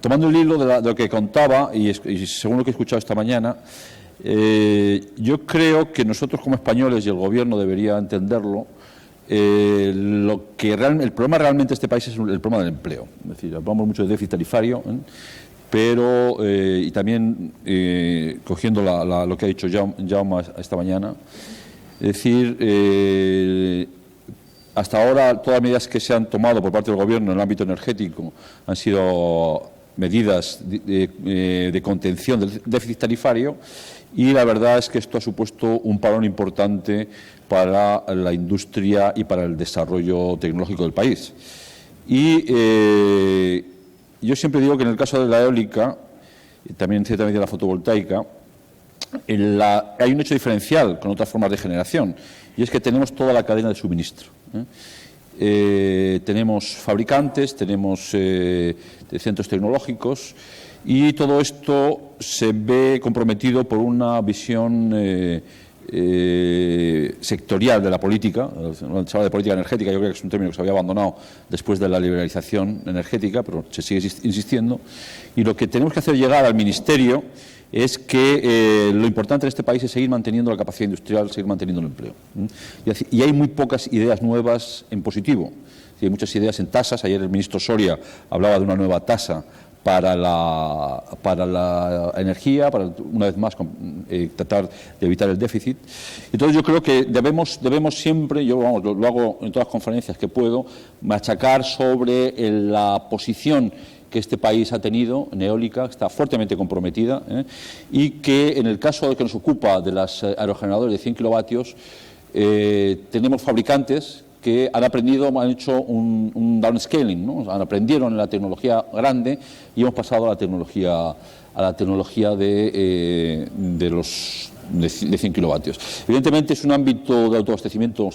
Tomando el hilo de lo que contaba y según lo que he escuchado esta mañana, yo creo que nosotros como españoles, y el Gobierno debería entenderlo, el problema realmente de este país es el problema del empleo. Es decir, hablamos mucho de déficit tarifario, pero, y también cogiendo lo que ha dicho Jaume esta mañana, es decir, hasta ahora todas las medidas que se han tomado por parte del Gobierno en el ámbito energético han sido medidas de contención del déficit tarifario, y la verdad es que esto ha supuesto un parón importante para la industria y para el desarrollo tecnológico del país. Y yo siempre digo que en el caso de la eólica, y también ciertamente de la fotovoltaica, hay un hecho diferencial con otras formas de generación, y es que tenemos toda la cadena de suministro. Tenemos fabricantes, tenemos centros tecnológicos, y todo esto se ve comprometido por una visión sectorial de la política. Se habla de política energética, yo creo que es un término que se había abandonado después de la liberalización energética, pero se sigue insistiendo. Y lo que tenemos que hacer llegar al Ministerio es que lo importante en este país es seguir manteniendo la capacidad industrial, seguir manteniendo el empleo. Y hay muy pocas ideas nuevas en positivo. Hay muchas ideas en tasas. Ayer el ministro Soria hablaba de una nueva tasa para la energía, para, una vez más, tratar de evitar el déficit. Entonces yo creo que debemos siempre, yo lo hago en todas las conferencias que puedo, machacar sobre la posición que este país ha tenido en eólica, que está fuertemente comprometida, y que en el caso de que nos ocupa de los aerogeneradores de 100 kilovatios, tenemos fabricantes que han aprendido, han hecho un downscaling, ¿no? Aprendieron la tecnología grande y hemos pasado a la tecnología de 100 kilovatios. Evidentemente es un ámbito de autoabastecimiento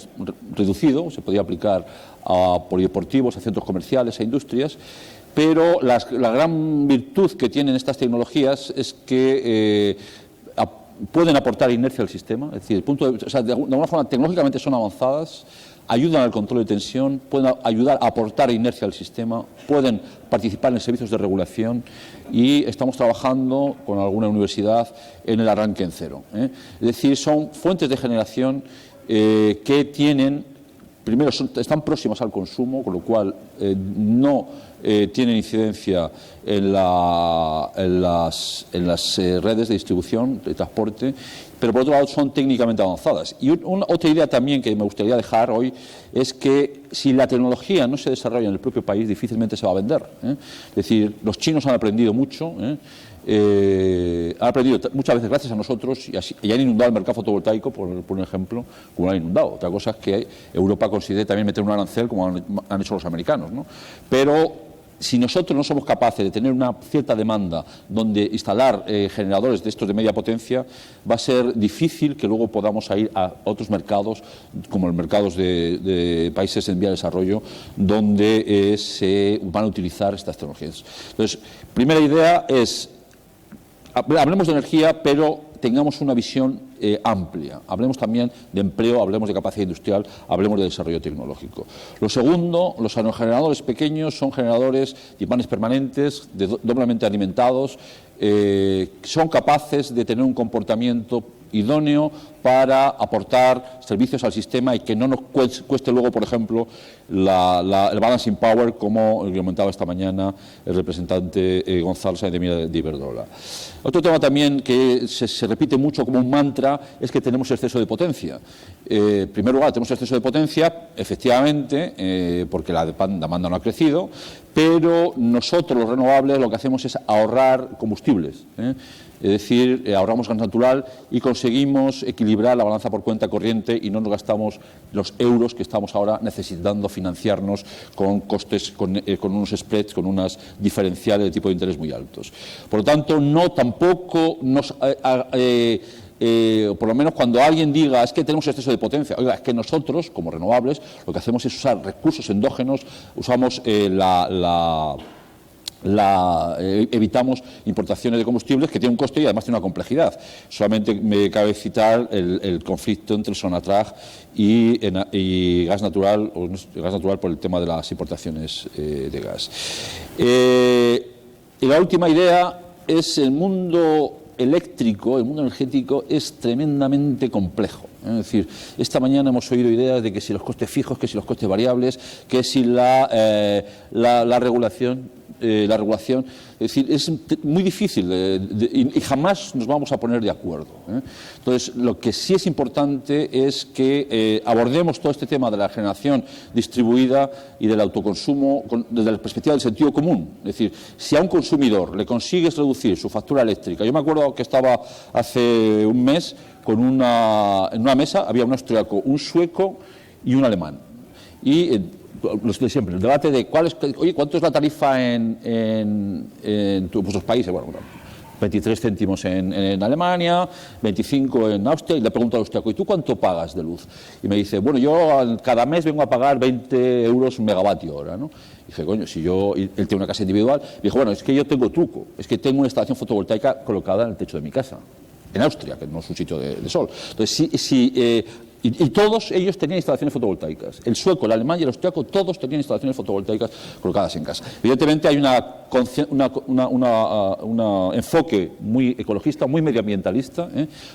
reducido, se podría aplicar a polideportivos, a centros comerciales, a industrias, pero la gran virtud que tienen estas tecnologías es que pueden aportar inercia al sistema, es decir, de alguna forma tecnológicamente son avanzadas, ayudan al control de tensión, pueden ayudar a aportar inercia al sistema, pueden participar en servicios de regulación, y estamos trabajando con alguna universidad en el arranque en cero. Es decir, son fuentes de generación que primero están próximas al consumo, con lo cual no tienen incidencia en las redes de distribución, de transporte, pero por otro lado son técnicamente avanzadas. Y otra idea también que me gustaría dejar hoy es que si la tecnología no se desarrolla en el propio país, difícilmente se va a vender. Es decir, los chinos han aprendido mucho, han aprendido muchas veces gracias a nosotros, y han inundado el mercado fotovoltaico, por un ejemplo, como lo han inundado. Otra cosa es que Europa considere también meter un arancel, como han hecho los americanos, ¿no? Pero si nosotros no somos capaces de tener una cierta demanda donde instalar generadores de estos de media potencia, va a ser difícil que luego podamos ir a otros mercados, como los mercados de países en vía de desarrollo, donde se van a utilizar estas tecnologías. Entonces, primera idea es, hablemos de energía, pero tengamos una visión amplia. Hablemos también de empleo, hablemos de capacidad industrial, hablemos de desarrollo tecnológico. Lo segundo, los aerogeneradores pequeños son generadores de imanes permanentes, doblemente alimentados, son capaces de tener un comportamiento idóneo para aportar servicios al sistema y que no nos cueste luego, por ejemplo, el balancing power, como comentaba esta mañana el representante Gonzalo Sáenz de Mina de Iberdrola. Otro tema también que se repite mucho como un mantra es que tenemos exceso de potencia. En primer lugar, tenemos exceso de potencia, efectivamente, porque la demanda no ha crecido, pero nosotros, los renovables, lo que hacemos es ahorrar combustibles. Es decir, ahorramos gas natural y conseguimos equilibrar la balanza por cuenta corriente y no nos gastamos los euros que estamos ahora necesitando financiarnos con costes, con unos spreads, con unas diferenciales de tipo de interés muy altos. Por lo tanto, tampoco nos... por lo menos cuando alguien diga es que tenemos exceso de potencia, oiga, es que nosotros, como renovables, lo que hacemos es usar recursos endógenos, usamos evitamos importaciones de combustibles que tienen un coste y además tienen una complejidad. Solamente me cabe citar el conflicto entre Sonatrach y gas natural, por el tema de las importaciones de gas. Y la última idea es el mundo eléctrico, el mundo energético es tremendamente complejo. Es decir, esta mañana hemos oído ideas de que si los costes fijos, que si los costes variables, que si la regulación. Es decir, es muy difícil y jamás nos vamos a poner de acuerdo. Entonces, lo que sí es importante es que abordemos todo este tema de la generación distribuida y del autoconsumo desde la perspectiva del sentido común. Es decir, si a un consumidor le consigues reducir su factura eléctrica, yo me acuerdo que estaba hace un mes en una mesa, había un austriaco, un sueco y un alemán. Y los de siempre, el debate de cuánto es la tarifa en vuestros países. Bueno, 23 céntimos en Alemania, 25 en Austria, y le pregunto al austriaco, ¿y tú cuánto pagas de luz? Y me dice, bueno, yo cada mes vengo a pagar 20 euros megavatio hora, ¿no? Y dije, coño, él tiene una casa individual, y dijo, bueno, es que yo tengo truco, es que tengo una instalación fotovoltaica colocada en el techo de mi casa, en Austria, que no es un sitio de sol. Entonces, y todos ellos tenían instalaciones fotovoltaicas. El sueco, el alemán y el austriaco, todos tenían instalaciones fotovoltaicas colocadas en casa. Evidentemente hay un enfoque muy ecologista, muy medioambientalista,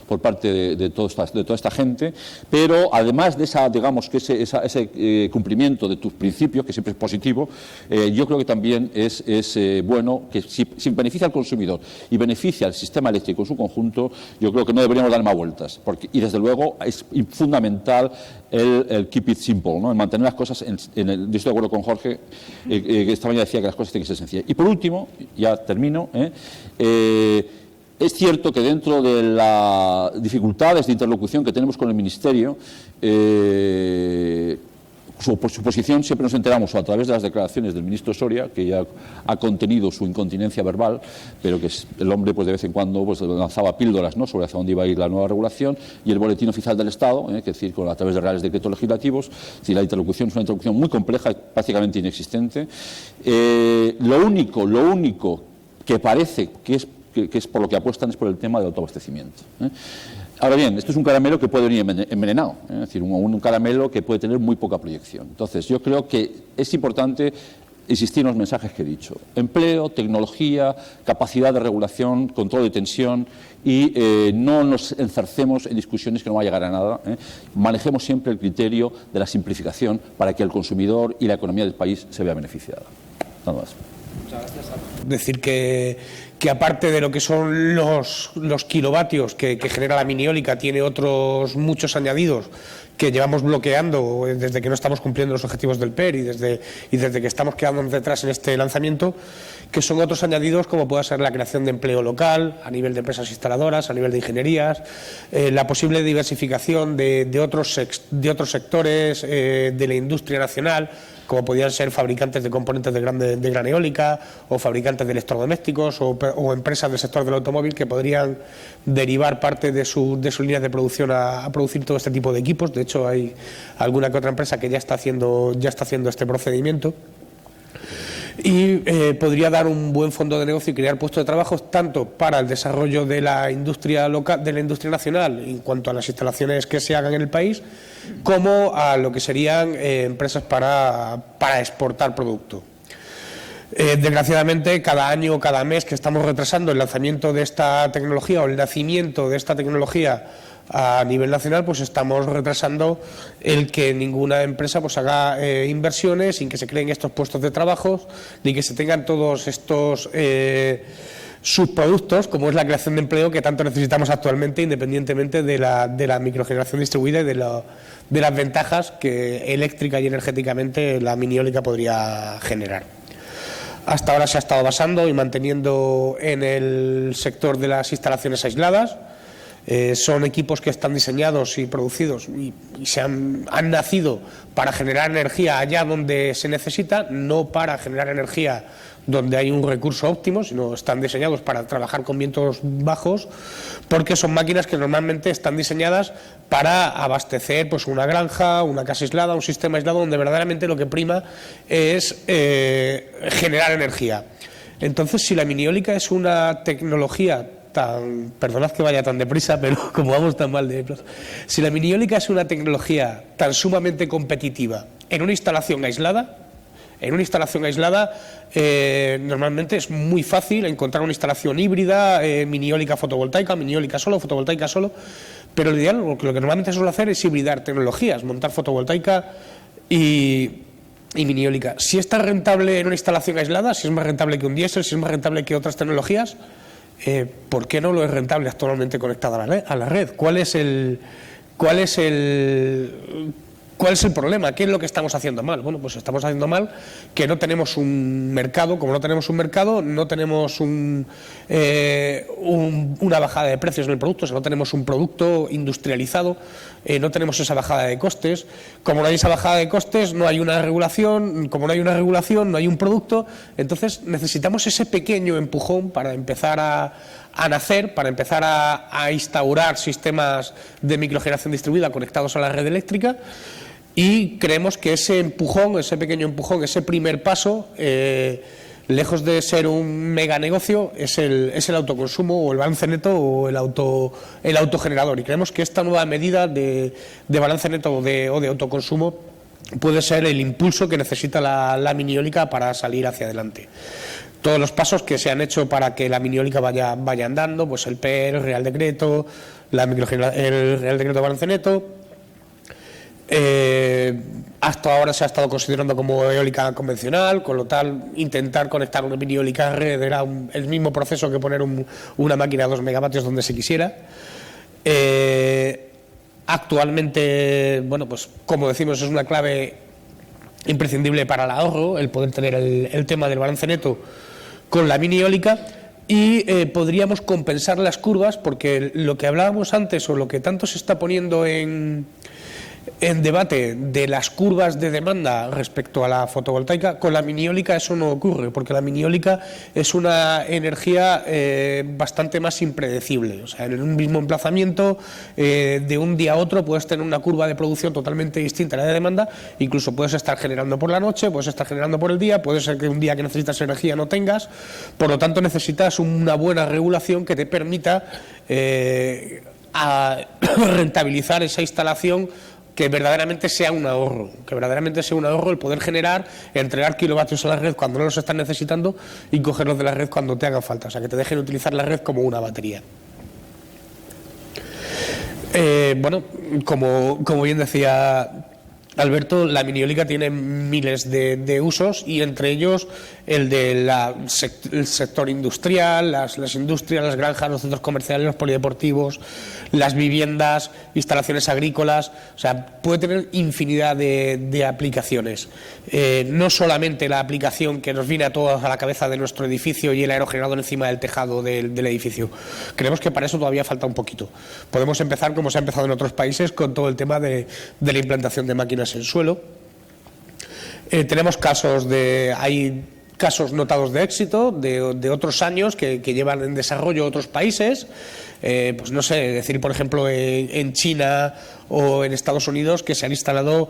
por parte de toda esta gente, pero además de ese cumplimiento de tus principios, que siempre es positivo, yo creo que también es bueno que si beneficia al consumidor y beneficia al sistema eléctrico en su conjunto, yo creo que no deberíamos dar más vueltas. Y desde luego es fundamental el keep it simple, ¿no? El mantener las cosas yo estoy de acuerdo con Jorge, que esta mañana decía que las cosas tienen que ser sencillas. Y por último, ya termino, es cierto que dentro de las dificultades de interlocución que tenemos con el Ministerio, su posición siempre nos enteramos a través de las declaraciones del ministro Soria, que ya ha contenido su incontinencia verbal, pero que el hombre pues de vez en cuando pues lanzaba píldoras, ¿no?, sobre hacia dónde iba a ir la nueva regulación, y el boletín oficial del Estado, que es decir, a través de reales decretos legislativos. Si la interlocución es una interlocución muy compleja y prácticamente inexistente. Lo único que parece que es por lo que apuestan es por el tema del autoabastecimiento. Ahora bien, esto es un caramelo que puede venir envenenado, es decir, un caramelo que puede tener muy poca proyección. Entonces, yo creo que es importante insistir en los mensajes que he dicho: empleo, tecnología, capacidad de regulación, control de tensión, y no nos enzarcemos en discusiones que no van a llegar a nada. Manejemos siempre el criterio de la simplificación para que el consumidor y la economía del país se vea beneficiada. Nada más. Muchas gracias. Decir que aparte de lo que son los kilovatios que genera la mini eólica, tiene otros muchos añadidos que llevamos bloqueando desde que no estamos cumpliendo los objetivos del PER y desde que estamos quedándonos detrás en este lanzamiento, que son otros añadidos como pueda ser la creación de empleo local a nivel de empresas instaladoras, a nivel de ingenierías, la posible diversificación de otros sectores de la industria nacional, como podían ser fabricantes de componentes de gran eólica o fabricantes de electrodomésticos o empresas del sector del automóvil que podrían derivar parte de su línea de producción a producir todo este tipo de equipos. De hecho, hay alguna que otra empresa que ya está haciendo este procedimiento. Y podría dar un buen fondo de negocio y crear puestos de trabajo tanto para el desarrollo de la industria local, de la industria nacional en cuanto a las instalaciones que se hagan en el país, como a lo que serían empresas para exportar producto. Desgraciadamente, cada año o cada mes que estamos retrasando el lanzamiento de esta tecnología o el nacimiento de esta tecnología a nivel nacional, pues estamos retrasando el que ninguna empresa pues haga inversiones, sin que se creen estos puestos de trabajo, ni que se tengan todos estos subproductos, como es la creación de empleo que tanto necesitamos actualmente, independientemente de la microgeneración distribuida y de las ventajas que eléctrica y energéticamente la mini eólica podría generar. Hasta ahora se ha estado basando y manteniendo en el sector de las instalaciones aisladas. Son equipos que están diseñados y producidos y han nacido para generar energía allá donde se necesita, no para generar energía donde hay un recurso óptimo, sino están diseñados para trabajar con vientos bajos, porque son máquinas que normalmente están diseñadas para abastecer pues una granja, una casa aislada, un sistema aislado donde verdaderamente lo que prima es generar energía. Entonces, si la mini eólica es una tecnología perdonad que vaya tan deprisa, pero como vamos tan mal de plazo, si la mini eólica es una tecnología tan sumamente competitiva en una instalación aislada, En una instalación aislada normalmente es muy fácil encontrar una instalación híbrida, mini eólica fotovoltaica, mini eólica solo, fotovoltaica solo, pero lo ideal, lo que normalmente suele hacer es hibridar tecnologías, montar fotovoltaica y mini eólica. Si es tan rentable en una instalación aislada, si es más rentable que un diésel, si es más rentable que otras tecnologías, ¿por qué no lo es rentable actualmente conectado a la red? ¿Cuál es el problema? ¿Qué es lo que estamos haciendo mal? Bueno, pues estamos haciendo mal que no tenemos un mercado. Como no tenemos un mercado, no tenemos una bajada de precios en el producto, o sea, no tenemos un producto industrializado, no tenemos esa bajada de costes. Como no hay esa bajada de costes, no hay una regulación. Como no hay una regulación, no hay un producto. Entonces necesitamos ese pequeño empujón para empezar a nacer, para empezar a instaurar sistemas de microgeneración distribuida conectados a la red eléctrica. Y creemos que ese empujón, ese pequeño empujón, ese primer paso, lejos de ser un mega negocio, es el autoconsumo o el balance neto o el autogenerador. Y creemos que esta nueva medida de balance neto o de autoconsumo puede ser el impulso que necesita la mini eólica para salir hacia adelante. Todos los pasos que se han hecho para que la mini eólica vaya andando, pues el PER, el Real Decreto, el Real Decreto de balance neto. Hasta ahora se ha estado considerando como eólica convencional, con lo tal intentar conectar una mini eólica a red era el mismo proceso que poner una máquina de 2 megavatios donde se quisiera. Actualmente, bueno, pues como decimos, es una clave imprescindible para el ahorro, el poder tener el tema del balance neto con la mini eólica. Y podríamos compensar las curvas, porque lo que hablábamos antes o lo que tanto se está poniendo en debate de las curvas de demanda respecto a la fotovoltaica, con la mini eólica eso no ocurre, porque la mini eólica es una energía bastante más impredecible. O sea, en un mismo emplazamiento, de un día a otro puedes tener una curva de producción totalmente distinta a la de demanda. Incluso puedes estar generando por la noche, puedes estar generando por el día, puede ser que un día que necesitas energía no tengas. Por lo tanto, necesitas una buena regulación que te permita rentabilizar esa instalación, que verdaderamente sea un ahorro, el poder entregar kilovatios a la red cuando no los están necesitando y cogerlos de la red cuando te hagan falta, o sea, que te dejen utilizar la red como una batería. Bueno, como bien decía Alberto, la mini eólica tiene miles de usos, y entre ellos el del sector industrial, las industrias, las granjas, los centros comerciales, los polideportivos, las viviendas, instalaciones agrícolas. O sea, puede tener infinidad de aplicaciones. No solamente la aplicación que nos viene a todos a la cabeza de nuestro edificio y el aerogenerador encima del tejado del edificio. Creemos que para eso todavía falta un poquito. Podemos empezar, como se ha empezado en otros países, con todo el tema de la implantación de máquinas en suelo. Tenemos hay casos notados de éxito de otros años que llevan en desarrollo otros países. Pues no sé, decir por ejemplo en China o en Estados Unidos, que se han instalado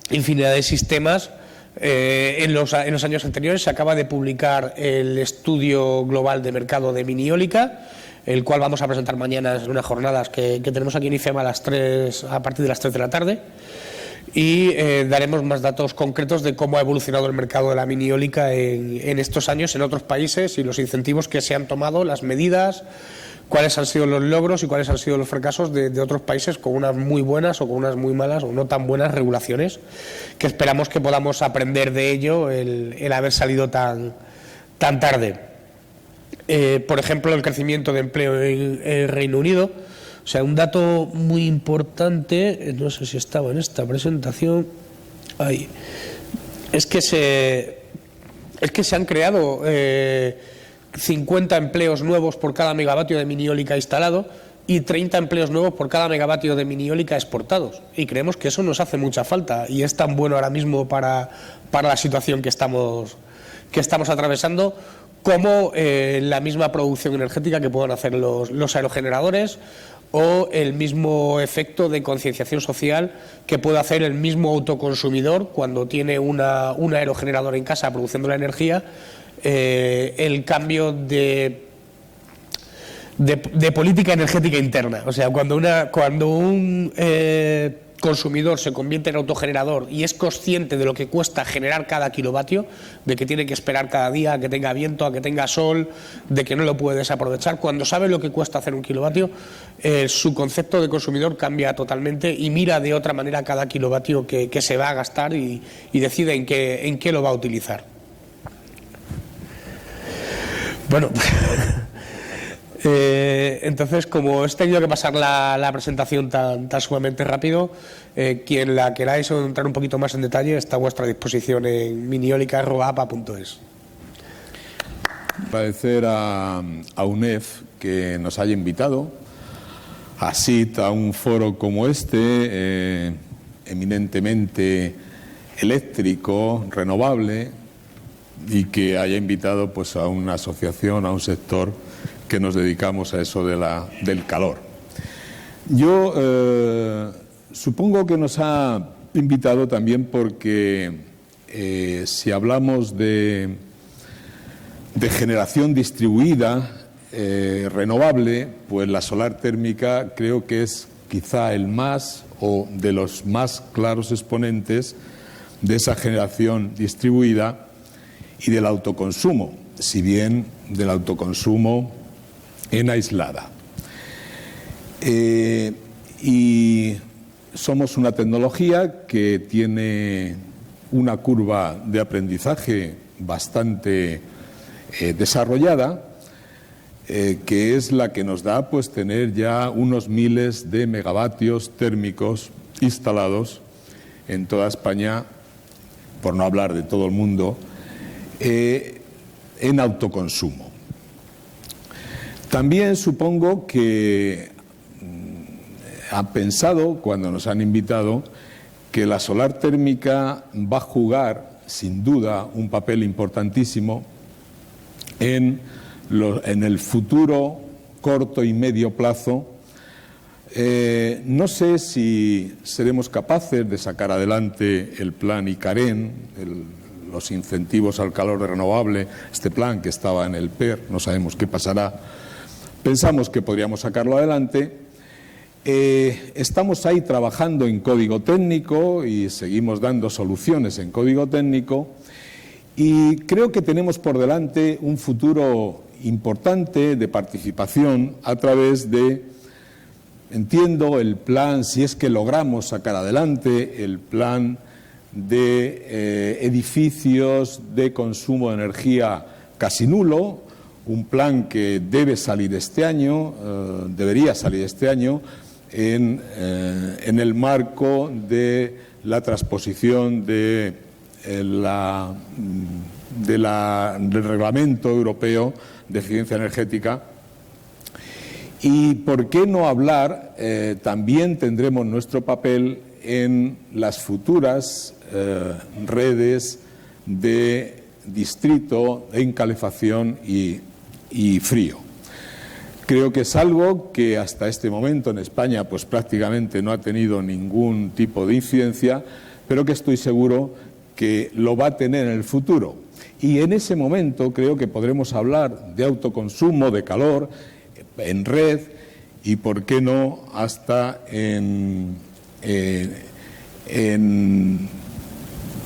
infinidad de sistemas. En los años anteriores se acaba de publicar el estudio global de mercado de mini eólica, el cual vamos a presentar mañana en unas jornadas que tenemos aquí en IFEMA a partir de las 3 de la tarde. Y daremos más datos concretos de cómo ha evolucionado el mercado de la mini eólica en estos años en otros países, y los incentivos que se han tomado, las medidas, cuáles han sido los logros y cuáles han sido los fracasos de otros países con unas muy buenas o con unas muy malas o no tan buenas regulaciones, que esperamos que podamos aprender de ello el haber salido tan tarde. Por ejemplo, el crecimiento de empleo en el Reino Unido. O sea, un dato muy importante, no sé si estaba en esta presentación, ahí, es que se han creado 50 empleos nuevos por cada megavatio de mini eólica instalado y 30 empleos nuevos por cada megavatio de mini eólica exportados. Y creemos que eso nos hace mucha falta, y es tan bueno ahora mismo para la situación que estamos atravesando, como la misma producción energética que puedan hacer los aerogeneradores, o el mismo efecto de concienciación social que puede hacer el mismo autoconsumidor cuando tiene un aerogenerador en casa produciendo la energía. El cambio de política energética interna. O sea, cuando un consumidor se convierte en autogenerador y es consciente de lo que cuesta generar cada kilovatio, de que tiene que esperar cada día a que tenga viento, a que tenga sol, de que no lo puede desaprovechar, cuando sabe lo que cuesta hacer un kilovatio, su concepto de consumidor cambia totalmente y mira de otra manera cada kilovatio que se va a gastar y decide en qué lo va a utilizar. Bueno, entonces, como he tenido que pasar la presentación tan sumamente rápido, quien la queráis entrar un poquito más en detalle está a vuestra disposición en miniolica@apa.es. Agradecer a UNEF que nos haya invitado a SIT, a un foro como este, eminentemente eléctrico, renovable, y que haya invitado pues a una asociación, a un sector que nos dedicamos a eso del calor. Yo supongo que nos ha invitado también porque si hablamos de generación distribuida, renovable, pues la solar térmica creo que es quizá el más o de los más claros exponentes de esa generación distribuida y del autoconsumo, si bien del autoconsumo en aislada. Y somos una tecnología que tiene una curva de aprendizaje bastante desarrollada, que es la que nos da pues tener ya unos miles de megavatios térmicos instalados en toda España, por no hablar de todo el mundo, en autoconsumo. También supongo que han pensado, cuando nos han invitado, que la solar térmica va a jugar, sin duda, un papel importantísimo en el futuro corto y medio plazo. No sé si seremos capaces de sacar adelante el plan ICAREN, los incentivos al calor renovable, este plan que estaba en el PER, no sabemos qué pasará. Pensamos que podríamos sacarlo adelante. Estamos ahí trabajando en código técnico y seguimos dando soluciones en código técnico, y creo que tenemos por delante un futuro importante de participación a través de, entiendo, el plan, si es que logramos sacar adelante el plan de edificios de consumo de energía casi nulo, un plan que debe salir este año, debería salir este año, en el marco de la transposición del Reglamento Europeo de Eficiencia Energética. Y por qué no hablar, también tendremos nuestro papel en las futuras redes de distrito en calefacción y frío. Creo que es algo que hasta este momento en España pues prácticamente no ha tenido ningún tipo de incidencia, pero que estoy seguro que lo va a tener en el futuro. Y en ese momento creo que podremos hablar de autoconsumo, de calor, en red y, por qué no, hasta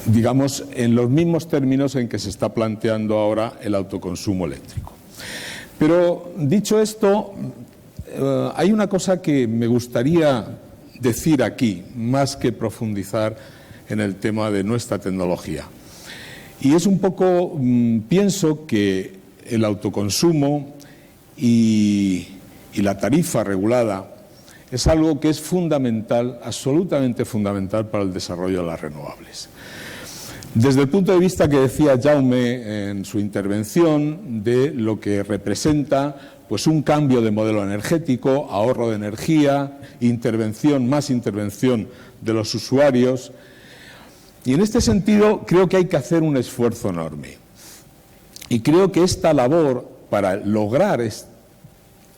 digamos, en los mismos términos en que se está planteando ahora el autoconsumo eléctrico. Pero, dicho esto, hay una cosa que me gustaría decir aquí, más que profundizar en el tema de nuestra tecnología. Y es un poco, pienso que el autoconsumo y la tarifa regulada es algo que es fundamental, absolutamente fundamental para el desarrollo de las renovables. Desde el punto de vista que decía Jaume en su intervención de lo que representa pues un cambio de modelo energético, ahorro de energía, más intervención de los usuarios. Y en este sentido creo que hay que hacer un esfuerzo enorme. Y creo que esta labor para lograr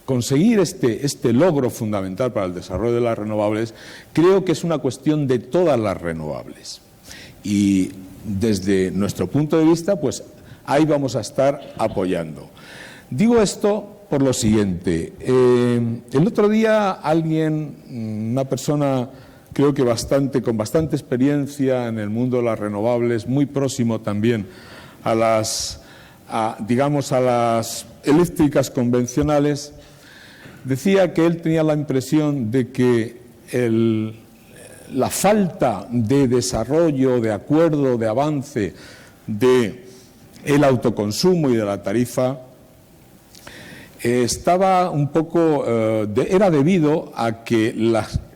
conseguir este logro fundamental para el desarrollo de las renovables, creo que es una cuestión de todas las renovables. Y desde nuestro punto de vista, pues ahí vamos a estar apoyando. Digo esto por lo siguiente. El otro día una persona creo que con bastante experiencia en el mundo de las renovables, muy próximo también a las eléctricas convencionales, decía que él tenía la impresión de que la falta de desarrollo, de acuerdo, de avance del autoconsumo y de la tarifa estaba un poco, era debido a que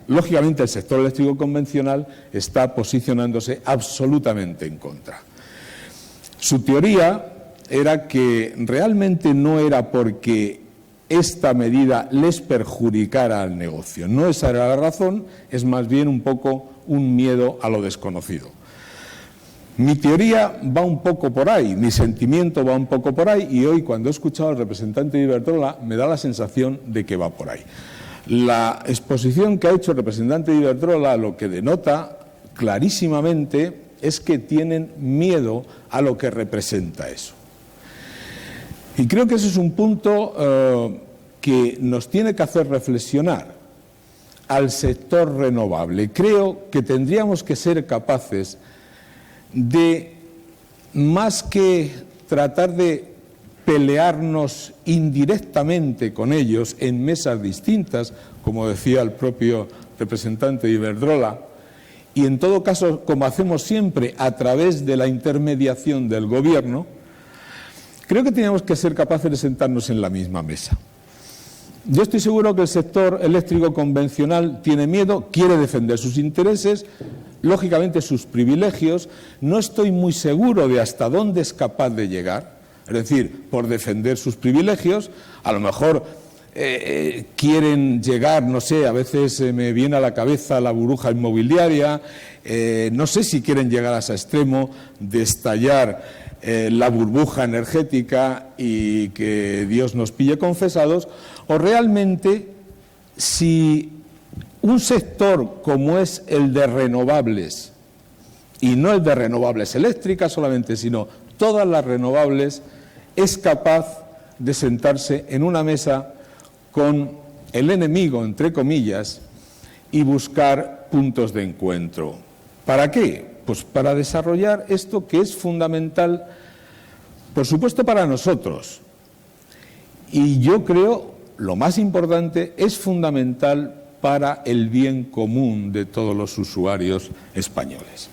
lógicamente el sector eléctrico convencional está posicionándose absolutamente en contra. Su teoría era que realmente no era porque esta medida les perjudicara al negocio. No esa era la razón, es más bien un poco un miedo a lo desconocido. Mi teoría va un poco por ahí, mi sentimiento va un poco por ahí, y hoy cuando he escuchado al representante de Iberdrola me da la sensación de que va por ahí. La exposición que ha hecho el representante de Iberdrola lo que denota clarísimamente es que tienen miedo a lo que representa eso. Y creo que ese es un punto que nos tiene que hacer reflexionar al sector renovable. Creo que tendríamos que ser capaces de, más que tratar de pelearnos indirectamente con ellos en mesas distintas, como decía el propio representante de Iberdrola, y en todo caso, como hacemos siempre, a través de la intermediación del Gobierno, creo que tenemos que ser capaces de sentarnos en la misma mesa. Yo estoy seguro que el sector eléctrico convencional tiene miedo, quiere defender sus intereses, lógicamente sus privilegios. No estoy muy seguro de hasta dónde es capaz de llegar, es decir, por defender sus privilegios, a lo mejor quieren llegar, no sé, a veces me viene a la cabeza la burbuja inmobiliaria, no sé si quieren llegar a ese extremo de estallar la burbuja energética y que Dios nos pille confesados, o realmente si un sector como es el de renovables, y no el de renovables eléctricas solamente, sino todas las renovables, es capaz de sentarse en una mesa con el enemigo, entre comillas, y buscar puntos de encuentro. ¿Para qué? Pues para desarrollar esto que es fundamental, por supuesto, para nosotros. Y yo creo, lo más importante, es fundamental para el bien común de todos los usuarios españoles.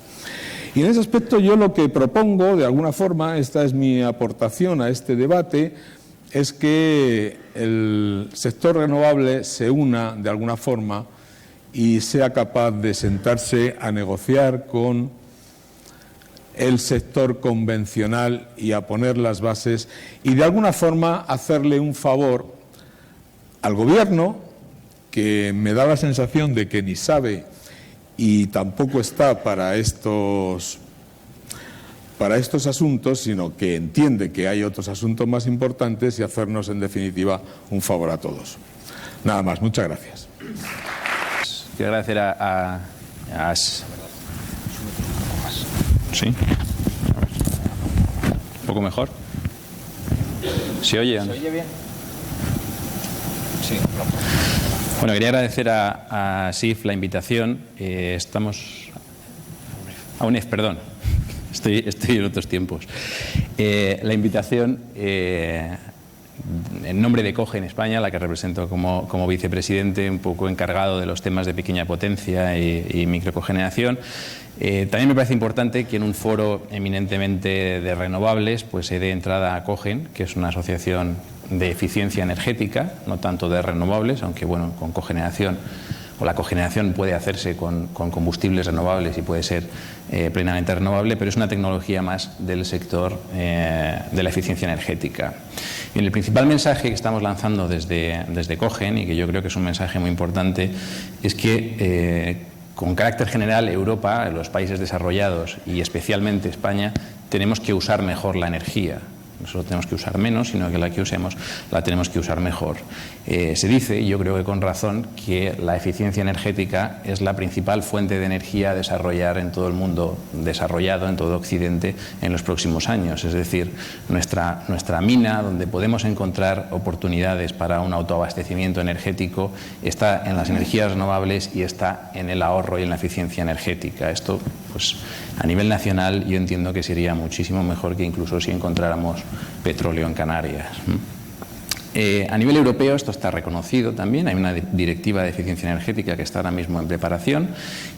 Y en ese aspecto yo lo que propongo, de alguna forma, esta es mi aportación a este debate, es que el sector renovable se una de alguna forma y sea capaz de sentarse a negociar con el sector convencional y a poner las bases y de alguna forma hacerle un favor al Gobierno, que me da la sensación de que ni sabe y tampoco está para estos asuntos, sino que entiende que hay otros asuntos más importantes, y hacernos en definitiva un favor a todos. Nada más, muchas gracias. Quiero agradecer a ¿sí? ¿Un poco mejor? ¿Se oye? ¿Se oye bien? Sí. Bueno, quería agradecer a SIF la invitación. Estamos... A UNEF, perdón. Estoy en otros tiempos. La invitación, en nombre de COGE en España, la que represento como vicepresidente, un poco encargado de los temas de pequeña potencia y microcogeneración. También me parece importante que en un foro eminentemente de renovables pues se dé entrada a COGEN, que es una asociación de eficiencia energética, no tanto de renovables, aunque bueno, con cogeneración o la cogeneración puede hacerse con combustibles renovables y puede ser plenamente renovable, pero es una tecnología más del sector de la eficiencia energética. Y el principal mensaje que estamos lanzando desde COGEN, y que yo creo que es un mensaje muy importante, es que con carácter general Europa, los países desarrollados y especialmente España, tenemos que usar mejor la energía. nosotros tenemos que usar menos, sino que la que usemos la tenemos que usar mejor. Se dice, y yo creo que con razón, que la eficiencia energética es la principal fuente de energía a desarrollar en todo el mundo desarrollado, en todo Occidente, en los próximos años. Es decir, nuestra mina, donde podemos encontrar oportunidades para un autoabastecimiento energético, está en las energías renovables y está en el ahorro y en la eficiencia energética. Esto, pues, a nivel nacional, yo entiendo que sería muchísimo mejor que incluso si encontráramos petróleo en Canarias. A nivel europeo esto está reconocido también, hay una directiva de eficiencia energética que está ahora mismo en preparación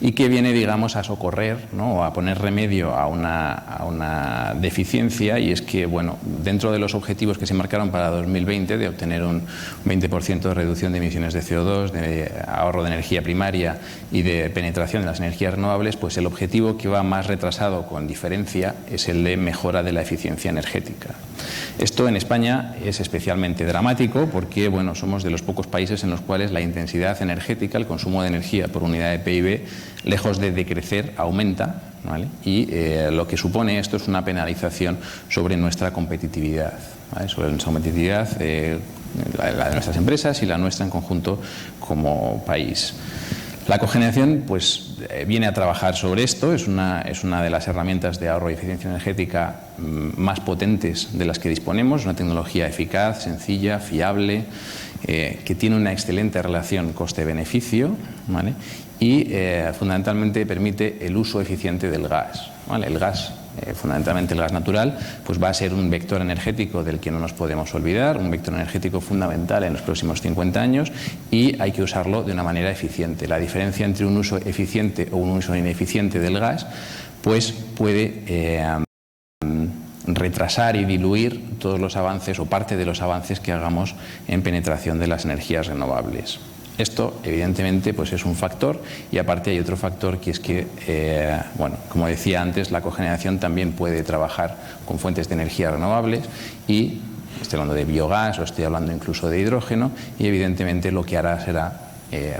y que viene, digamos, a socorrer, ¿no?, o a poner remedio a una deficiencia, y es que, bueno, dentro de los objetivos que se marcaron para 2020 de obtener un 20% de reducción de emisiones de CO2, de ahorro de energía primaria y de penetración de las energías renovables, pues el objetivo que va más retrasado con diferencia es el de mejora de la eficiencia energética. Esto en España es especialmente dramático porque, bueno, somos de los pocos países en los cuales la intensidad energética, el consumo de energía por unidad de PIB, lejos de decrecer, aumenta, ¿vale? Y lo que supone esto es una penalización sobre nuestra competitividad, ¿vale? Sobre nuestra competitividad, la de nuestras empresas y la nuestra en conjunto como país. La cogeneración, pues, viene a trabajar sobre esto, es una de las herramientas de ahorro y eficiencia energética más potentes de las que disponemos, una tecnología eficaz, sencilla, fiable, que tiene una excelente relación coste-beneficio, ¿vale? Y fundamentalmente permite el uso eficiente del gas, ¿vale? El gas, fundamentalmente el gas natural, pues va a ser un vector energético del que no nos podemos olvidar, un vector energético fundamental en los próximos 50 años, y hay que usarlo de una manera eficiente. La diferencia entre un uso eficiente o un uso ineficiente del gas, pues puede retrasar y diluir todos los avances o parte de los avances que hagamos en penetración de las energías renovables. Esto, evidentemente, pues es un factor, y aparte hay otro factor, que es que, bueno, como decía antes, la cogeneración también puede trabajar con fuentes de energía renovables, y estoy hablando de biogás o estoy hablando incluso de hidrógeno, y evidentemente lo que hará será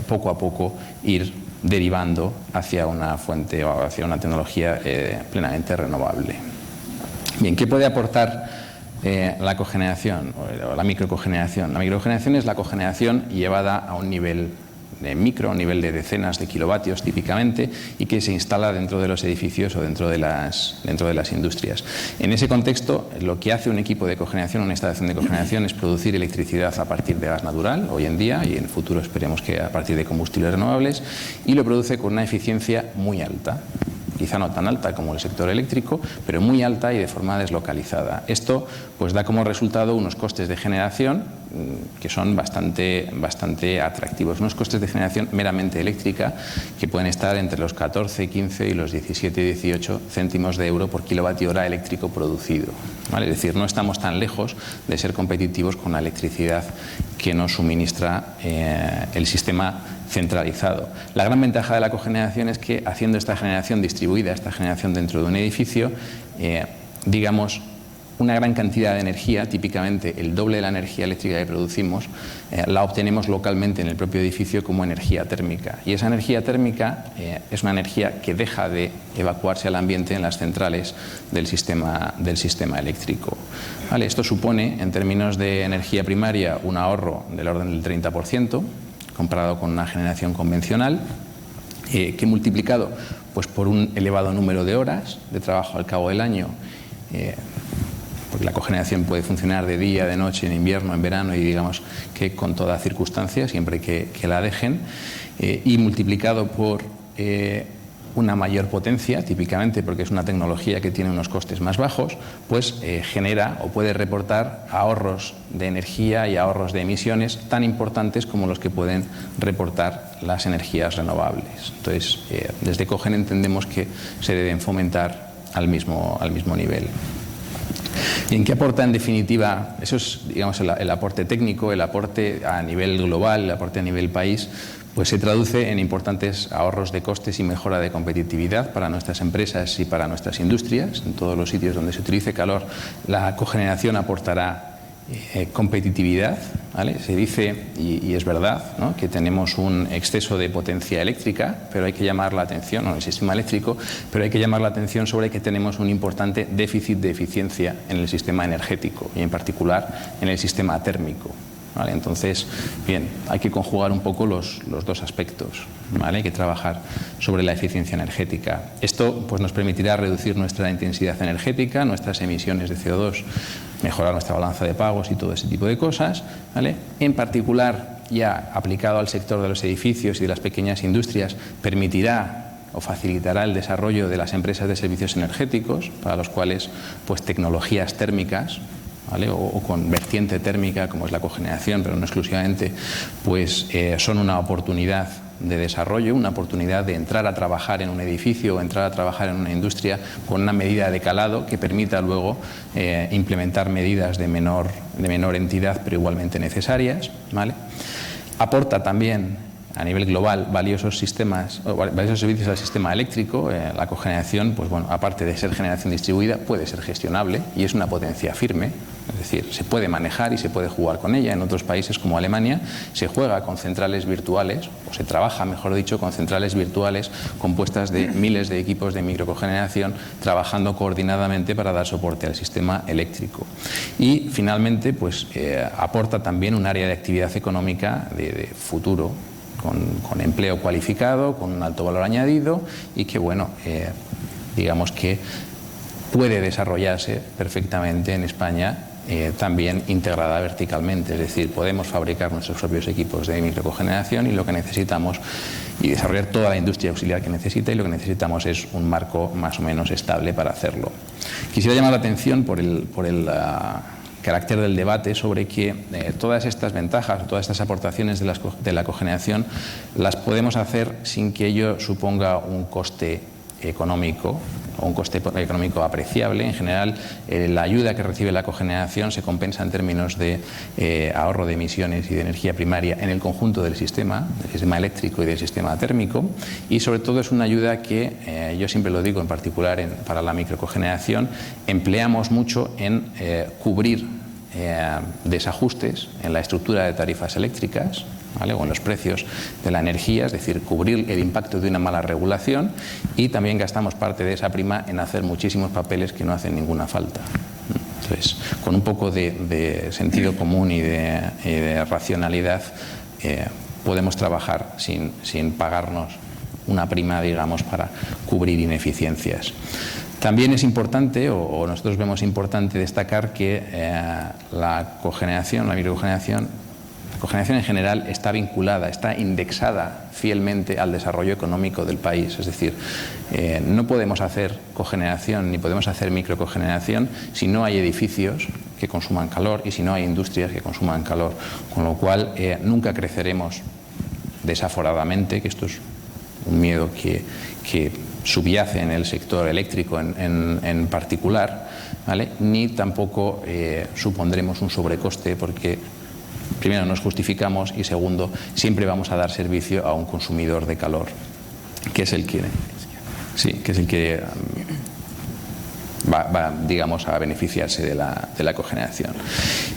poco a poco ir derivando hacia una fuente o hacia una tecnología plenamente renovable. Bien, ¿qué puede aportar la cogeneración o la microcogeneración? La microcogeneración es la cogeneración llevada a un nivel de micro, a un nivel de decenas de kilovatios típicamente, y que se instala dentro de los edificios o dentro de las industrias. En ese contexto, lo que hace un equipo de cogeneración, una instalación de cogeneración, es producir electricidad a partir de gas natural, hoy en día, y en el futuro esperemos que a partir de combustibles renovables, y lo produce con una eficiencia muy alta. Quizá no tan alta como el sector eléctrico, pero muy alta y de forma deslocalizada. Esto, pues, da como resultado unos costes de generación que son bastante atractivos, unos costes de generación meramente eléctrica que pueden estar entre los 14, 15 y los 17, 18 céntimos de euro por kilovatio hora eléctrico producido, ¿vale? Es decir, no estamos tan lejos de ser competitivos con la electricidad que nos suministra el sistema centralizado. La gran ventaja de la cogeneración es que, haciendo esta generación distribuida, esta generación dentro de un edificio, digamos, una gran cantidad de energía, típicamente el doble de la energía eléctrica que producimos, la obtenemos localmente en el propio edificio como energía térmica. Y esa energía térmica es una energía que deja de evacuarse al ambiente en las centrales del sistema eléctrico. ¿Vale? Esto supone, en términos de energía primaria, un ahorro del orden del 30%, comparado con una generación convencional, que multiplicado, pues, por un elevado número de horas de trabajo al cabo del año, porque la cogeneración puede funcionar de día, de noche, en invierno, en verano, y digamos que con toda circunstancia, siempre que la dejen, y multiplicado por una mayor potencia, típicamente porque es una tecnología que tiene unos costes más bajos, pues genera o puede reportar ahorros de energía y ahorros de emisiones tan importantes como los que pueden reportar las energías renovables. Entonces, desde Cogen entendemos que se deben fomentar al mismo nivel. ¿Y en qué aporta, en definitiva? Eso es, digamos, el aporte técnico, el aporte a nivel global, el aporte a nivel país. Pues se traduce en importantes ahorros de costes y mejora de competitividad para nuestras empresas y para nuestras industrias. En todos los sitios donde se utilice calor, la cogeneración aportará competitividad, ¿vale? Se dice, y es verdad, ¿no?, que tenemos un exceso de potencia eléctrica, pero hay que llamar la atención, el sistema eléctrico, pero hay que llamar la atención sobre que tenemos un importante déficit de eficiencia en el sistema energético y en particular en el sistema térmico. ¿Vale? Entonces, bien, hay que conjugar un poco los dos aspectos, ¿vale? Hay que trabajar sobre la eficiencia energética. Esto pues, nos permitirá reducir nuestra intensidad energética, nuestras emisiones de CO2, mejorar nuestra balanza de pagos y todo ese tipo de cosas, ¿vale? En particular, ya aplicado al sector de los edificios y de las pequeñas industrias, permitirá o facilitará el desarrollo de las empresas de servicios energéticos, para los cuales pues, tecnologías térmicas, ¿vale? o con vertiente térmica, como es la cogeneración, pero no exclusivamente, pues son una oportunidad de desarrollo, una oportunidad de entrar a trabajar en un edificio o entrar a trabajar en una industria con una medida de calado que permita luego implementar medidas de menor entidad, pero igualmente necesarias, ¿vale? Aporta también a nivel global valiosos servicios al sistema eléctrico. La cogeneración, pues bueno, aparte de ser generación distribuida, puede ser gestionable y es una potencia firme, es decir, se puede manejar y se puede jugar con ella. En otros países como Alemania se juega con centrales virtuales, o se trabaja, mejor dicho, con centrales virtuales compuestas de miles de equipos de microcogeneración trabajando coordinadamente para dar soporte al sistema eléctrico. Y finalmente, pues aporta también un área de actividad económica de futuro, con empleo cualificado, con un alto valor añadido y que, bueno, digamos que puede desarrollarse perfectamente en España, también integrada verticalmente. Es decir, podemos fabricar nuestros propios equipos de microcogeneración y lo que necesitamos, y desarrollar toda la industria auxiliar que necesita, y lo que necesitamos es un marco más o menos estable para hacerlo. Quisiera llamar la atención por el carácter del debate sobre que todas estas ventajas, todas estas aportaciones de la cogeneración las podemos hacer sin que ello suponga un coste económico o un coste económico apreciable. En general, la ayuda que recibe la cogeneración se compensa en términos de ahorro de emisiones y de energía primaria en el conjunto del sistema eléctrico y del sistema térmico, y sobre todo es una ayuda que, yo siempre lo digo, en particular para la microcogeneración, empleamos mucho en cubrir desajustes en la estructura de tarifas eléctricas, ¿vale? O en los precios de la energía, es decir, cubrir el impacto de una mala regulación, y también gastamos parte de esa prima en hacer muchísimos papeles que no hacen ninguna falta. Entonces, con un poco de sentido común y de racionalidad, podemos trabajar sin pagarnos una prima, digamos, para cubrir ineficiencias. También es importante, o nosotros vemos importante, destacar que la cogeneración, la microcogeneración, la cogeneración en general está vinculada, está indexada fielmente al desarrollo económico del país. Es decir, no podemos hacer cogeneración ni podemos hacer microcogeneración si no hay edificios que consuman calor y si no hay industrias que consuman calor. Con lo cual, nunca creceremos desaforadamente, que esto es un miedo que subyace en el sector eléctrico en particular, ¿vale? Ni tampoco supondremos un sobrecoste, porque primero nos justificamos y segundo siempre vamos a dar servicio a un consumidor de calor, que es el que va, digamos, a beneficiarse de la cogeneración.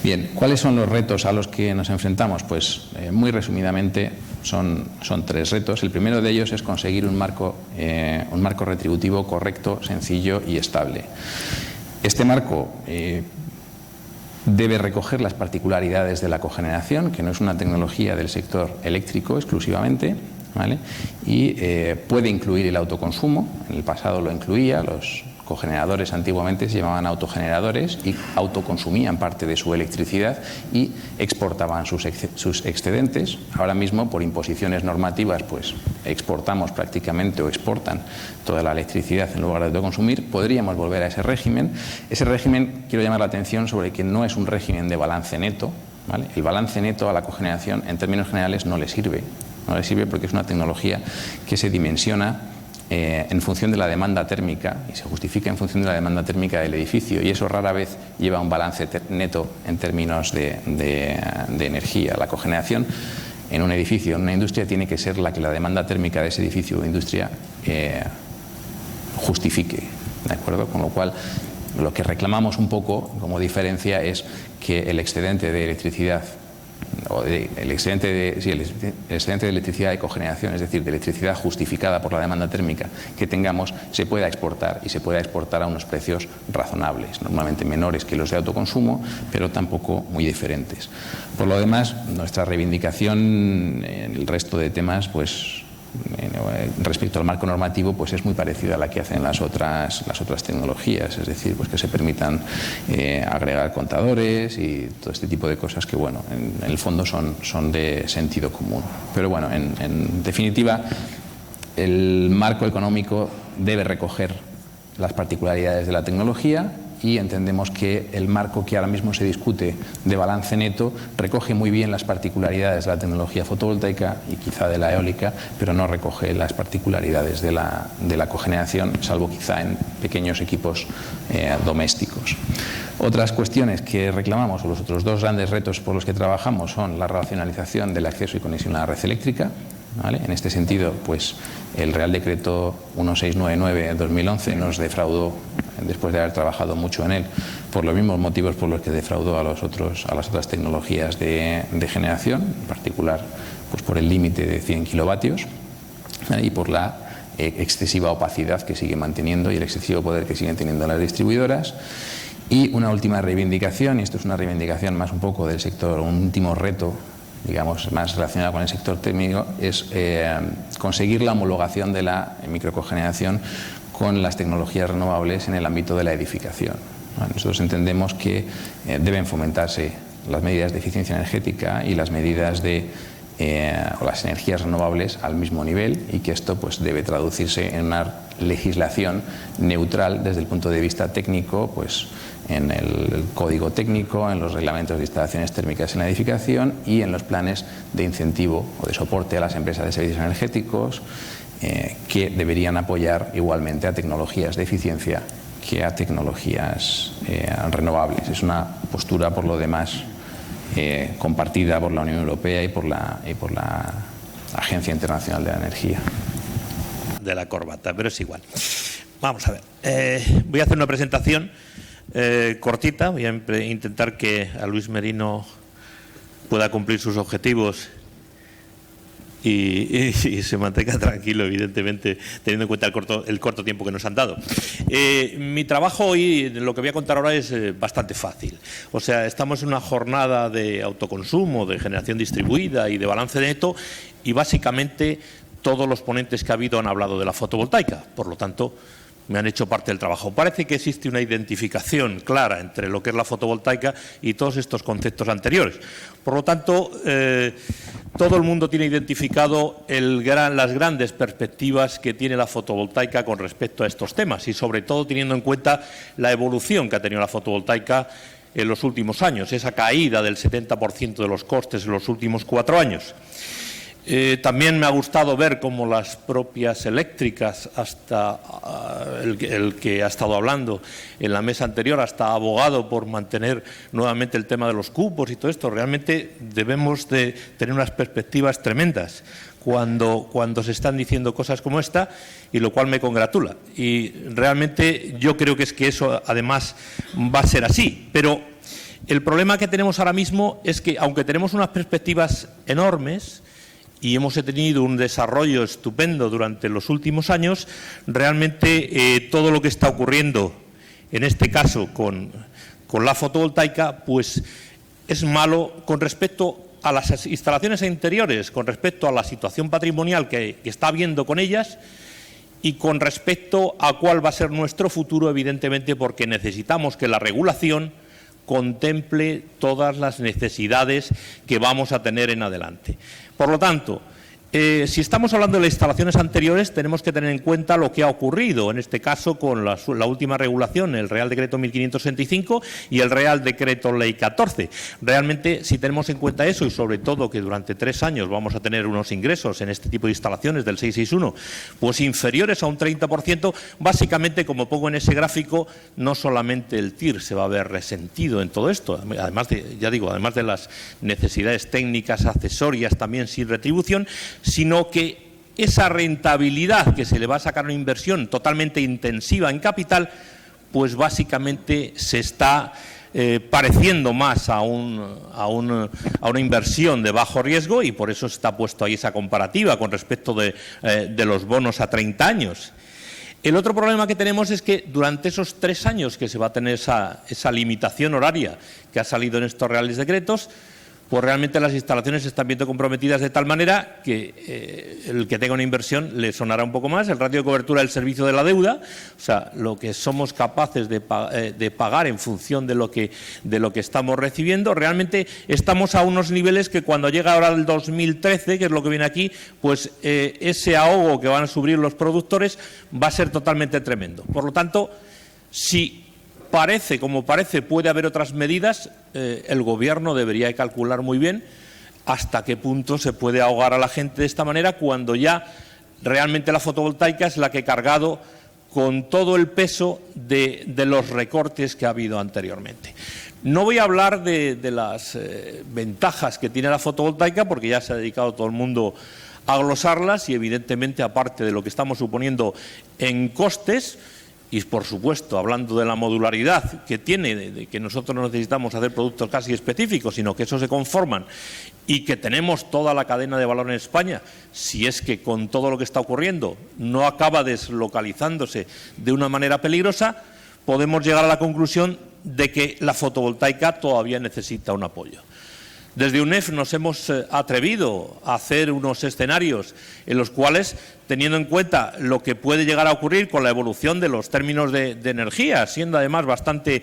Bien, ¿cuáles son los retos a los que nos enfrentamos? Pues muy resumidamente son tres retos. El primero de ellos es conseguir un marco retributivo correcto, sencillo y estable. Este marco debe recoger las particularidades de la cogeneración, que no es una tecnología del sector eléctrico exclusivamente, ¿vale? Y puede incluir el autoconsumo. En el pasado lo incluía. Los cogeneradores antiguamente se llamaban autogeneradores y autoconsumían parte de su electricidad y exportaban sus excedentes. Ahora mismo, por imposiciones normativas, pues exportamos prácticamente, o exportan toda la electricidad en lugar de autoconsumir. Podríamos volver a ese régimen. Ese régimen, quiero llamar la atención sobre que no es un régimen de balance neto, ¿vale? El balance neto a la cogeneración, en términos generales, no le sirve. No le sirve porque es una tecnología que se dimensiona en función de la demanda térmica y se justifica en función de la demanda térmica del edificio, y eso rara vez lleva un balance neto en términos de energía. La cogeneración en un edificio, en una industria, tiene que ser la que la demanda térmica de ese edificio o industria justifique, ¿de acuerdo? Con lo cual Lo que reclamamos un poco como diferencia es que el excedente de electricidad el excedente de electricidad de cogeneración, es decir, de electricidad justificada por la demanda térmica que tengamos, se pueda exportar y se pueda exportar a unos precios razonables, normalmente menores que los de autoconsumo, pero tampoco muy diferentes. Por lo demás, nuestra reivindicación en el resto de temas, pues respecto al marco normativo, pues es muy parecida a la que hacen las otras tecnologías, es decir, pues que se permitan agregar contadores y todo este tipo de cosas que, bueno, en el fondo son de sentido común. Pero bueno, en definitiva, el marco económico debe recoger las particularidades de la tecnología y entendemos que el marco que ahora mismo se discute de balance neto recoge muy bien las particularidades de la tecnología fotovoltaica y quizá de la eólica, pero no recoge las particularidades de la cogeneración, salvo quizá en pequeños equipos domésticos. Otras cuestiones que reclamamos, o los otros dos grandes retos por los que trabajamos, son la racionalización del acceso y conexión a la red eléctrica. ¿Vale? En este sentido, pues el Real Decreto 1699/2011 nos defraudó, después de haber trabajado mucho en él, por los mismos motivos por los que defraudó a las otras tecnologías de generación, en particular pues por el límite de 100 kilovatios, ¿vale? Y por la excesiva opacidad que sigue manteniendo y el excesivo poder que siguen teniendo las distribuidoras. Y una última reivindicación, y esto es una reivindicación más un poco del sector, un último reto, digamos, más relacionado con el sector técnico, es conseguir la homologación de la microcogeneración con las tecnologías renovables en el ámbito de la edificación. Bueno, nosotros entendemos que deben fomentarse las medidas de eficiencia energética y las medidas o las energías renovables al mismo nivel, y que esto pues debe traducirse en una legislación neutral desde el punto de vista técnico, pues en el código técnico, en los reglamentos de instalaciones térmicas en la edificación y en los planes de incentivo o de soporte a las empresas de servicios energéticos, que deberían apoyar igualmente a tecnologías de eficiencia que a tecnologías renovables. Es una postura, por lo demás, compartida por la Unión Europea y por la Agencia Internacional de la Energía. De la corbata, pero es igual. Vamos a ver. Voy a hacer una presentación cortita. Voy a intentar que a Luis Merino pueda cumplir sus objetivos y se mantenga tranquilo, evidentemente, teniendo en cuenta el corto tiempo que nos han dado. Mi trabajo hoy, lo que voy a contar ahora, es bastante fácil. O sea, estamos en una jornada de autoconsumo, de generación distribuida y de balance neto, y básicamente todos los ponentes que ha habido han hablado de la fotovoltaica. Por lo tanto, me han hecho parte del trabajo. Parece que existe una identificación clara entre lo que es la fotovoltaica y todos estos conceptos anteriores. Por lo tanto, todo el mundo tiene identificado las grandes perspectivas que tiene la fotovoltaica con respecto a estos temas, y sobre todo teniendo en cuenta la evolución que ha tenido la fotovoltaica en los últimos años, esa caída del 70% de los costes en los últimos 4 años. También me ha gustado ver cómo las propias eléctricas, hasta el que ha estado hablando en la mesa anterior, hasta abogado por mantener nuevamente el tema de los cupos y todo esto. Realmente debemos de tener unas perspectivas tremendas cuando se están diciendo cosas como esta, y lo cual me congratula. Y realmente yo creo que eso además va a ser así. Pero el problema que tenemos ahora mismo es que, aunque tenemos unas perspectivas enormes, y hemos tenido un desarrollo estupendo durante los últimos años, realmente todo lo que está ocurriendo, en este caso con la fotovoltaica, pues es malo con respecto a las instalaciones interiores, con respecto a la situación patrimonial que está habiendo con ellas, y con respecto a cuál va a ser nuestro futuro, evidentemente, porque necesitamos que la regulación contemple todas las necesidades que vamos a tener en adelante. Por lo tanto, si estamos hablando de las instalaciones anteriores, tenemos que tener en cuenta lo que ha ocurrido, en este caso con la última regulación, el Real Decreto 1565 y el Real Decreto Ley 14. Realmente, si tenemos en cuenta eso, y sobre todo que durante 3 años vamos a tener unos ingresos en este tipo de instalaciones del 661, pues inferiores a un 30%, básicamente, como pongo en ese gráfico, no solamente el TIR se va a ver resentido en todo esto, además de las necesidades técnicas accesorias también sin retribución, sino que esa rentabilidad que se le va a sacar a una inversión totalmente intensiva en capital, pues básicamente se está pareciendo más a una inversión de bajo riesgo, y por eso está puesto ahí esa comparativa con respecto de los bonos a 30 años. El otro problema que tenemos es que durante esos 3 años que se va a tener esa limitación horaria que ha salido en estos Reales Decretos, pues realmente las instalaciones se están viendo comprometidas de tal manera que el que tenga una inversión le sonará un poco más. El ratio de cobertura del servicio de la deuda, o sea, lo que somos capaces de pagar en función de lo que estamos recibiendo, realmente estamos a unos niveles que cuando llega ahora el 2013, que es lo que viene aquí, pues ese ahogo que van a sufrir los productores va a ser totalmente tremendo. Por lo tanto, si puede haber otras medidas, el Gobierno debería calcular muy bien hasta qué punto se puede ahogar a la gente de esta manera, cuando ya realmente la fotovoltaica es la que ha cargado con todo el peso de los recortes que ha habido anteriormente. No voy a hablar de las ventajas que tiene la fotovoltaica, porque ya se ha dedicado todo el mundo a glosarlas, y evidentemente, aparte de lo que estamos suponiendo en costes, y por supuesto hablando de la modularidad que tiene, de que nosotros no necesitamos hacer productos casi específicos, sino que esos se conforman, y que tenemos toda la cadena de valor en España, si es que con todo lo que está ocurriendo no acaba deslocalizándose de una manera peligrosa, podemos llegar a la conclusión de que la fotovoltaica todavía necesita un apoyo. Desde UNEF nos hemos atrevido a hacer unos escenarios en los cuales, teniendo en cuenta lo que puede llegar a ocurrir con la evolución de los términos de energía, siendo además bastante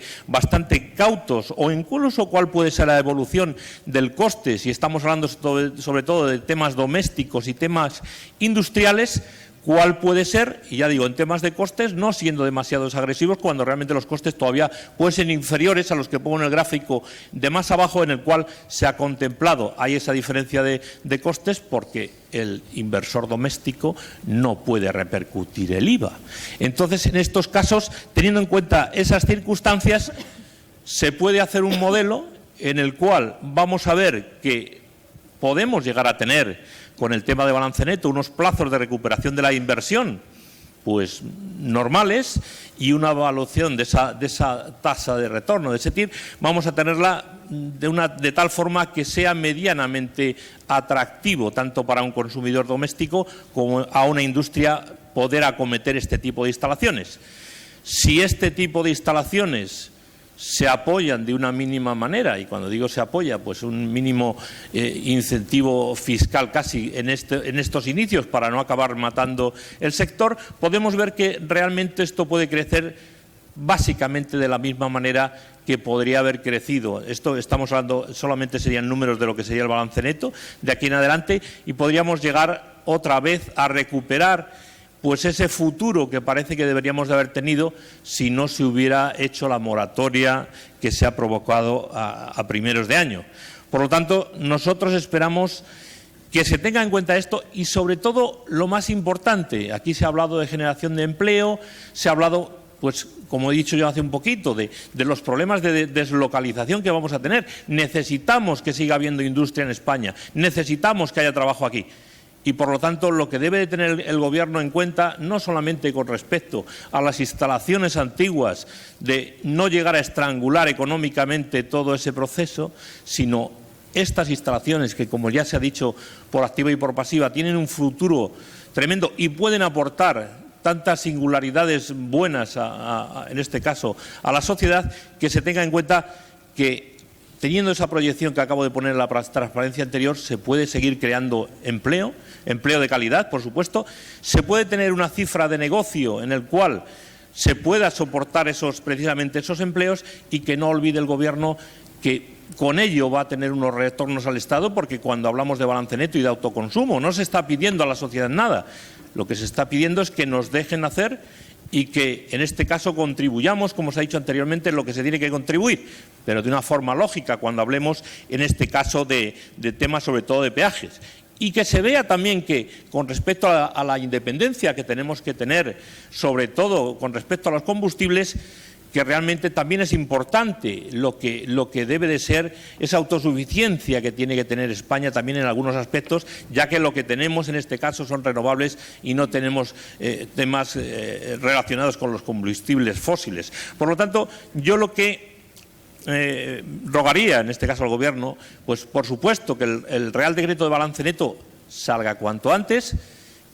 cautos, o incluso cuál puede ser la evolución del coste, si estamos hablando sobre todo de temas domésticos y temas industriales, cuál puede ser, y ya digo, en temas de costes, no siendo demasiados agresivos, cuando realmente los costes todavía pueden ser inferiores a los que pongo en el gráfico de más abajo, en el cual se ha contemplado. Hay esa diferencia de costes porque el inversor doméstico no puede repercutir el IVA. Entonces, en estos casos, teniendo en cuenta esas circunstancias, se puede hacer un modelo en el cual vamos a ver que podemos llegar a tener, con el tema de balance neto, unos plazos de recuperación de la inversión pues normales, y una evaluación de esa tasa de retorno, de ese TIR, vamos a tenerla de tal forma que sea medianamente atractivo tanto para un consumidor doméstico como a una industria poder acometer este tipo de instalaciones. Si este tipo de instalaciones se apoyan de una mínima manera, y cuando digo se apoya, pues un mínimo incentivo fiscal casi en estos inicios para no acabar matando el sector, podemos ver que realmente esto puede crecer básicamente de la misma manera que podría haber crecido. Esto estamos hablando, solamente serían números de lo que sería el balance neto de aquí en adelante, y podríamos llegar otra vez a recuperar pues ese futuro que parece que deberíamos de haber tenido si no se hubiera hecho la moratoria que se ha provocado a primeros de año. Por lo tanto, nosotros esperamos que se tenga en cuenta esto, y sobre todo lo más importante, aquí se ha hablado de generación de empleo, se ha hablado, pues como he dicho yo hace un poquito, de los problemas de deslocalización que vamos a tener. Necesitamos que siga habiendo industria en España, necesitamos que haya trabajo aquí. Y, por lo tanto, lo que debe de tener el Gobierno en cuenta, no solamente con respecto a las instalaciones antiguas, de no llegar a estrangular económicamente todo ese proceso, sino estas instalaciones que, como ya se ha dicho por activa y por pasiva, tienen un futuro tremendo y pueden aportar tantas singularidades buenas, en este caso, a la sociedad, que se tenga en cuenta que, teniendo esa proyección que acabo de poner en la transparencia anterior, se puede seguir creando empleo de calidad, por supuesto. Se puede tener una cifra de negocio en el cual se pueda soportar precisamente esos empleos, y que no olvide el Gobierno que con ello va a tener unos retornos al Estado, porque cuando hablamos de balance neto y de autoconsumo no se está pidiendo a la sociedad nada. Lo que se está pidiendo es que nos dejen hacer, y que en este caso contribuyamos, como se ha dicho anteriormente, en lo que se tiene que contribuir, pero de una forma lógica, cuando hablemos en este caso de temas sobre todo de peajes. Y que se vea también que, con respecto a la independencia que tenemos que tener, sobre todo con respecto a los combustibles, que realmente también es importante lo que debe de ser esa autosuficiencia que tiene que tener España también en algunos aspectos, ya que lo que tenemos en este caso son renovables y no tenemos temas relacionados con los combustibles fósiles. Por lo tanto, yo lo que rogaría en este caso al Gobierno, pues por supuesto que el Real Decreto de Balance Neto salga cuanto antes,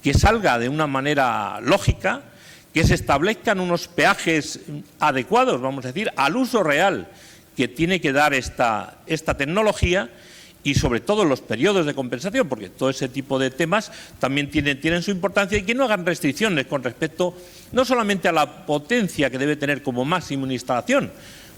que salga de una manera lógica, que se establezcan unos peajes adecuados, vamos a decir, al uso real que tiene que dar esta tecnología y sobre todo los periodos de compensación, porque todo ese tipo de temas también tienen su importancia, y que no hagan restricciones con respecto no solamente a la potencia que debe tener como máximo una instalación,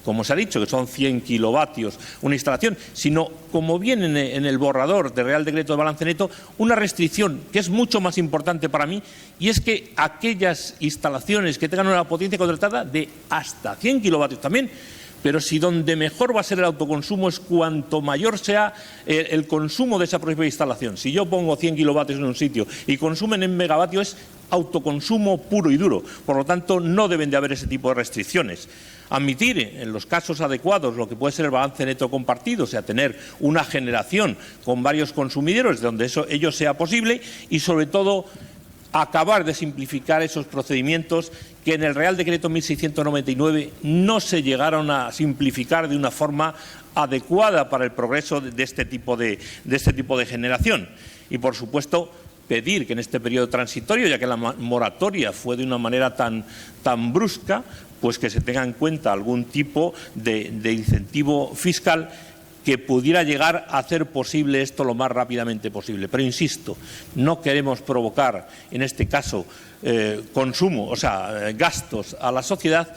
como se ha dicho, que son 100 kilovatios una instalación, sino, como viene en el borrador del Real Decreto de Balance Neto, una restricción que es mucho más importante para mí, y es que aquellas instalaciones que tengan una potencia contratada de hasta 100 kilovatios también, pero si donde mejor va a ser el autoconsumo es cuanto mayor sea el consumo de esa propia instalación. Si yo pongo 100 kilovatios en un sitio y consumen en megavatios, es autoconsumo puro y duro. Por lo tanto, no deben de haber ese tipo de restricciones. Admitir en los casos adecuados lo que puede ser el balance neto compartido, o sea, tener una generación con varios consumidores donde ello sea posible, y sobre todo acabar de simplificar esos procedimientos que en el Real Decreto 1699 no se llegaron a simplificar de una forma adecuada para el progreso de este tipo de generación. Y, por supuesto, pedir que en este periodo transitorio, ya que la moratoria fue de una manera tan brusca, pues que se tenga en cuenta algún tipo de incentivo fiscal que pudiera llegar a hacer posible esto lo más rápidamente posible. Pero insisto, no queremos provocar, en este caso, consumo, o sea, gastos a la sociedad,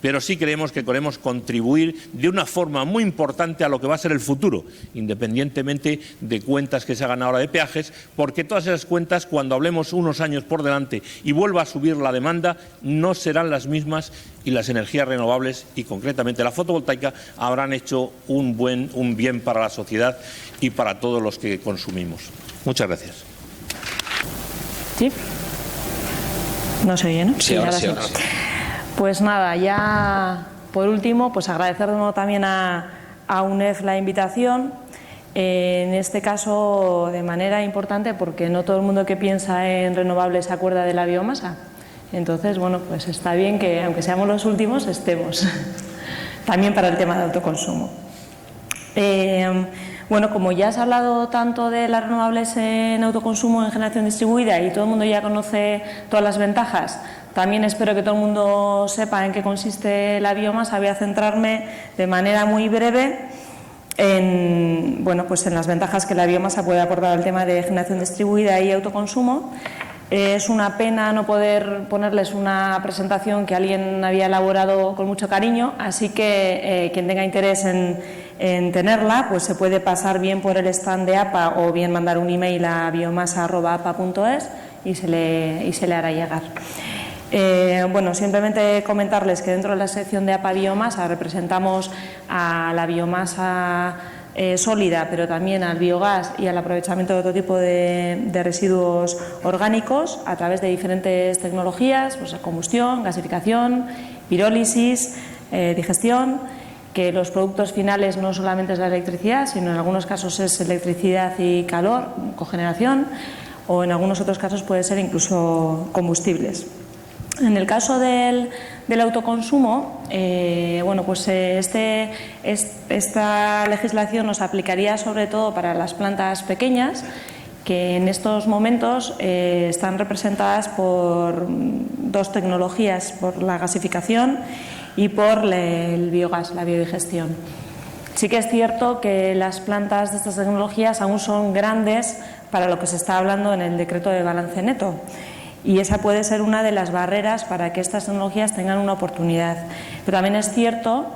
pero sí creemos que queremos contribuir de una forma muy importante a lo que va a ser el futuro, independientemente de cuentas que se hagan ahora de peajes, porque todas esas cuentas, cuando hablemos unos años por delante y vuelva a subir la demanda, no serán las mismas, y las energías renovables, y concretamente la fotovoltaica, habrán hecho un bien para la sociedad y para todos los que consumimos. Muchas gracias. ¿Sí? ¿No se oye, no? Sí, ahora sí. Pues nada, ya por último, pues agradecer de nuevo también a UNEF la invitación, en este caso de manera importante, porque no todo el mundo que piensa en renovables se acuerda de la biomasa. Entonces, bueno, pues está bien que, aunque seamos los últimos, estemos también para el tema de autoconsumo. Bueno, como ya se ha hablado tanto de las renovables en autoconsumo, en generación distribuida, y todo el mundo ya conoce todas las ventajas, también espero que todo el mundo sepa en qué consiste la biomasa. Voy a centrarme de manera muy breve en, bueno, pues en las ventajas que la biomasa puede aportar al tema de generación distribuida y autoconsumo. Es una pena no poder ponerles una presentación que alguien había elaborado con mucho cariño, así que quien tenga interés en tenerla, pues se puede pasar bien por el stand de APA o bien mandar un email a biomasa@apa.es y se le hará llegar. Bueno, simplemente comentarles que dentro de la sección de APA Biomasa representamos a la biomasa sólida, pero también al biogás y al aprovechamiento de otro tipo de residuos orgánicos a través de diferentes tecnologías, pues combustión, gasificación, pirólisis, digestión, que los productos finales no solamente es la electricidad, sino en algunos casos es electricidad y calor, cogeneración, o en algunos otros casos puede ser incluso combustibles. En el caso del autoconsumo, bueno, pues esta legislación nos aplicaría sobre todo para las plantas pequeñas, que en estos momentos están representadas por dos tecnologías, por la gasificación y por el biogás, la biodigestión. Sí que es cierto que las plantas de estas tecnologías aún son grandes para lo que se está hablando en el decreto de balance neto. Y esa puede ser una de las barreras para que estas tecnologías tengan una oportunidad. Pero también es cierto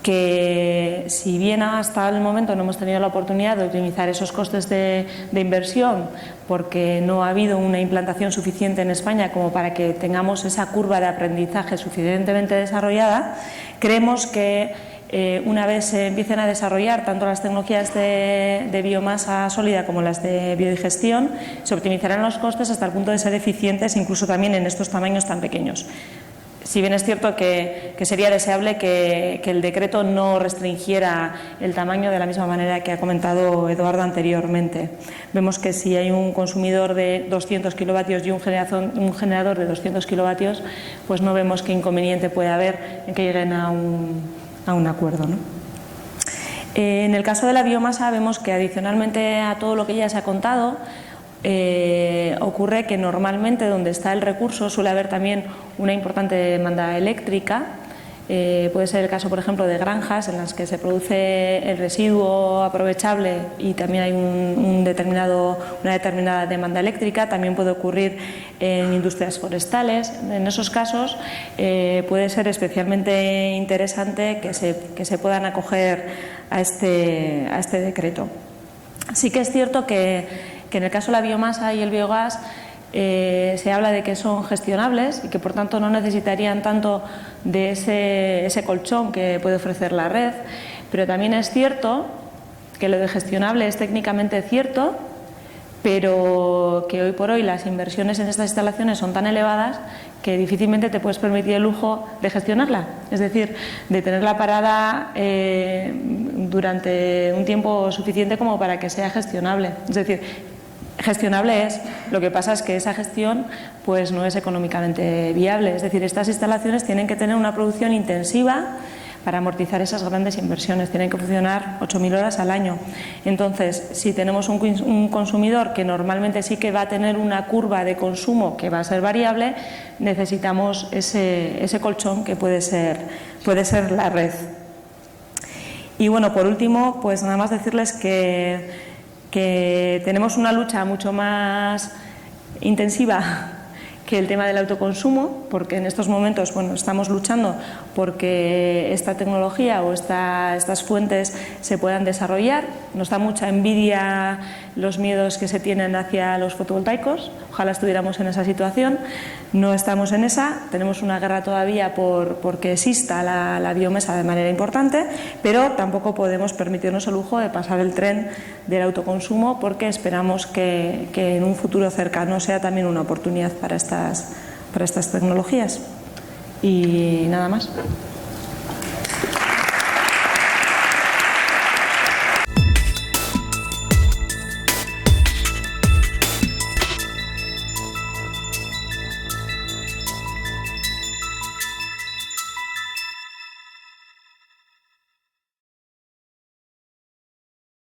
que, si bien hasta el momento no hemos tenido la oportunidad de optimizar esos costes de inversión, porque no ha habido una implantación suficiente en España como para que tengamos esa curva de aprendizaje suficientemente desarrollada, creemos que una vez se empiecen a desarrollar tanto las tecnologías de biomasa sólida como las de biodigestión, se optimizarán los costes hasta el punto de ser eficientes incluso también en estos tamaños tan pequeños. Si bien es cierto que sería deseable que el decreto no restringiera el tamaño de la misma manera que ha comentado Eduardo anteriormente. Vemos que si hay un consumidor de 200 kilovatios y un generador de 200 kilovatios, pues no vemos qué inconveniente puede haber en que lleguen a un acuerdo, ¿no? En el caso de la biomasa vemos que adicionalmente a todo lo que ya se ha contado, ocurre que normalmente donde está el recurso suele haber también una importante demanda eléctrica. Puede ser el caso, por ejemplo, de granjas en las que se produce el residuo aprovechable y también hay una determinada demanda eléctrica. También puede ocurrir en industrias forestales. En esos casos puede ser especialmente interesante que se puedan acoger a este decreto. Sí que es cierto que en el caso de la biomasa y el biogás se habla de que son gestionables y que por tanto no necesitarían tanto de ese colchón que puede ofrecer la red, pero también es cierto que lo de gestionable es técnicamente cierto, pero que hoy por hoy las inversiones en estas instalaciones son tan elevadas que difícilmente te puedes permitir el lujo de gestionarla, es decir, de tenerla parada durante un tiempo suficiente como para que sea gestionable. Es decir, gestionable es, lo que pasa es que esa gestión pues no es económicamente viable, es decir, estas instalaciones tienen que tener una producción intensiva para amortizar esas grandes inversiones, tienen que funcionar 8.000 horas al año. Entonces, si tenemos un consumidor que normalmente sí que va a tener una curva de consumo que va a ser variable, necesitamos ese colchón que puede ser la red. Y bueno, por último, pues nada más decirles que tenemos una lucha mucho más intensiva que el tema del autoconsumo, porque en estos momentos estamos luchando porque esta tecnología o estas fuentes se puedan desarrollar. Nos da mucha envidia los miedos que se tienen hacia los fotovoltaicos. Ojalá estuviéramos en esa situación. No estamos en esa. Tenemos una guerra todavía porque exista la biomasa de manera importante, pero tampoco podemos permitirnos el lujo de pasar el tren del autoconsumo porque esperamos que en un futuro cercano sea también una oportunidad para estas tecnologías. Y nada más.